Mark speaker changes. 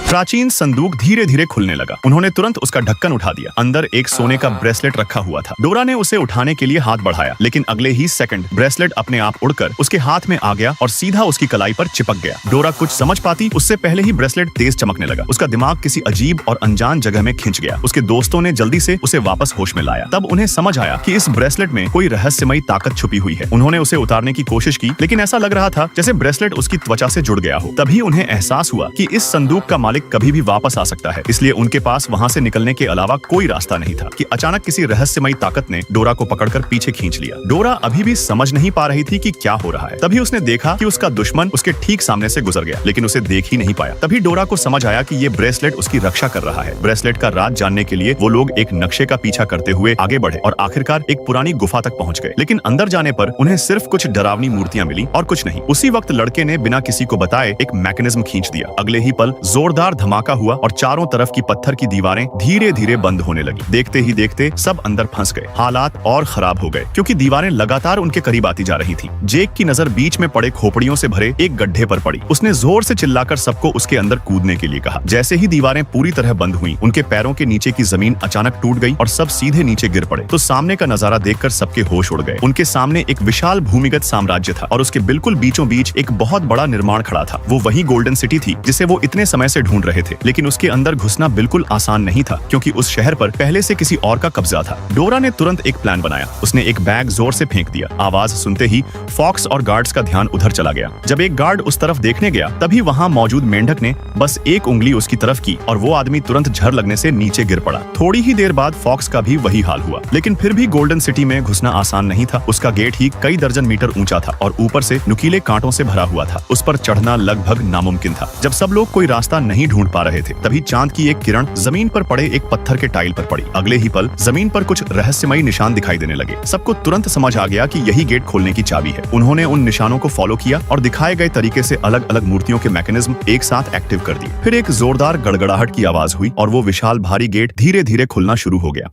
Speaker 1: प्राचीन संदूक धीरे धीरे खुलने लगा। उन्होंने तुरंत उसका ढक्कन उठा दिया। अंदर एक सोने का ब्रेसलेट रखा हुआ था। डोरा ने उसे उठाने के लिए हाथ बढ़ाया, लेकिन अगले ही सेकंड ब्रेसलेट अपने आप उड़कर उसके हाथ में आ गया और सीधा उसकी कलाई पर चिपक गया। डोरा कुछ समझ पाती उससे पहले ही ब्रेसलेट तेज चमकने लगा। उसका दिमाग किसी अजीब और अनजान जगह में खिंच गया। उसके दोस्तों ने जल्दी से उसे वापस होश में लाया। तब उन्हें समझ आया कि इस ब्रेसलेट में कोई रहस्यमयी ताकत छुपी हुई है। उन्होंने उसे उतारने की कोशिश की, लेकिन ऐसा लग रहा था जैसे ब्रेसलेट उसकी त्वचा से जुड़ गया हो। तभी उन्हें एहसास हुआ कि इस संदूक का मालिक कभी भी वापस आ सकता है, इसलिए उनके पास वहां से निकलने के अलावा कोई रास्ता नहीं था कि अचानक किसी रहस्यमयी ताकत ने डोरा को पकड़कर पीछे खींच लिया। डोरा अभी भी समझ नहीं पा रही थी कि क्या हो रहा है। तभी उसने देखा कि उसका दुश्मन उसके ठीक सामने से गुजर गया, लेकिन उसे देख ही नहीं पाया। तभी डोरा को समझ आया कि ये ब्रेसलेट उसकी रक्षा कर रहा है। ब्रेसलेट का राज जानने के लिए वो लोग एक नक्शे का पीछा करते हुए आगे बढ़े और आखिरकार एक पुरानी गुफा तक पहुंच गए। लेकिन अंदर जाने पर उन्हें सिर्फ कुछ डरावनी मूर्तियां मिली और कुछ नहीं। उसी वक्त लड़के ने बिना किसी को बताए एक मैकेनिज्म खींच दिया। अगले ही पल जोरदार धमाका हुआ और चारों तरफ की पत्थर की दीवारें धीरे धीरे बंद होने लगी। देखते ही देखते सब अंदर फंस गए। हालात और खराब हो गए क्योंकि दीवारें लगातार उनके करीब आती जा रही थी। जेक की नजर बीच में पड़े खोपड़ियों से भरे एक गड्ढे पर पड़ी। उसने जोर से चिल्लाकर सबको उसके अंदर कूदने के लिए कहा। जैसे ही दीवारें पूरी तरह बंद हुई, उनके पैरों के नीचे की जमीन अचानक टूट गई और सब सीधे नीचे गिर पड़े। तो सामने का नजारा देखकर सबके होश उड़ गए। उनके सामने एक विशाल भूमिगत साम्राज्य था और उसके बिल्कुल बीचों बीच एक बहुत बड़ा निर्माण खड़ा था। वो वही गोल्डन सिटी थी जिसे वो इतने समय से ढूंढ रहे थे। लेकिन उसके अंदर घुसना बिल्कुल आसान नहीं था क्योंकि उस शहर पर पहले से किसी और का कब्जा था। डोरा ने तुरंत एक प्लान बनाया। उसने एक बैग जोर से फेंक दिया। आवाज सुनते ही फॉक्स और गार्ड्स का ध्यान उधर चला गया। जब एक गार्ड उस तरफ देखने गया, तभी वहां मौजूद मेंढक ने बस एक उंगली उसकी तरफ की और वो आदमी तुरंत झर लगने से नीचे गिर पड़ा। थोड़ी ही देर बाद फॉक्स का भी वही हाल हुआ। लेकिन फिर भी गोल्डन सिटी में घुसना आसान नहीं था। उसका गेट ही कई दर्जन मीटर ऊंचा था और ऊपर से नुकीले कांटों से भरा हुआ था। उस पर चढ़ना लगभग नामुमकिन था। जब सब लोग कोई रास्ता नहीं ढूंढ पा रहे थे, तभी चांद की एक किरण जमीन पर पड़े एक पत्थर के टाइल पर पड़ी। अगले ही पल जमीन पर कुछ रहस्यमयी निशान दिखाई देने लगे। सबको तुरंत समझ आ गया कि यही गेट खोलने की चाबी है। उन्होंने उन निशानों को फॉलो किया और दिखाए गए तरीके से अलग अलग मूर्तियों के मैकेनिज्म एक साथ एक्टिव कर दिए। फिर एक जोरदार गड़गड़ाहट की आवाज हुई और वो विशाल भारी गेट धीरे धीरे खुलना शुरू हो गया।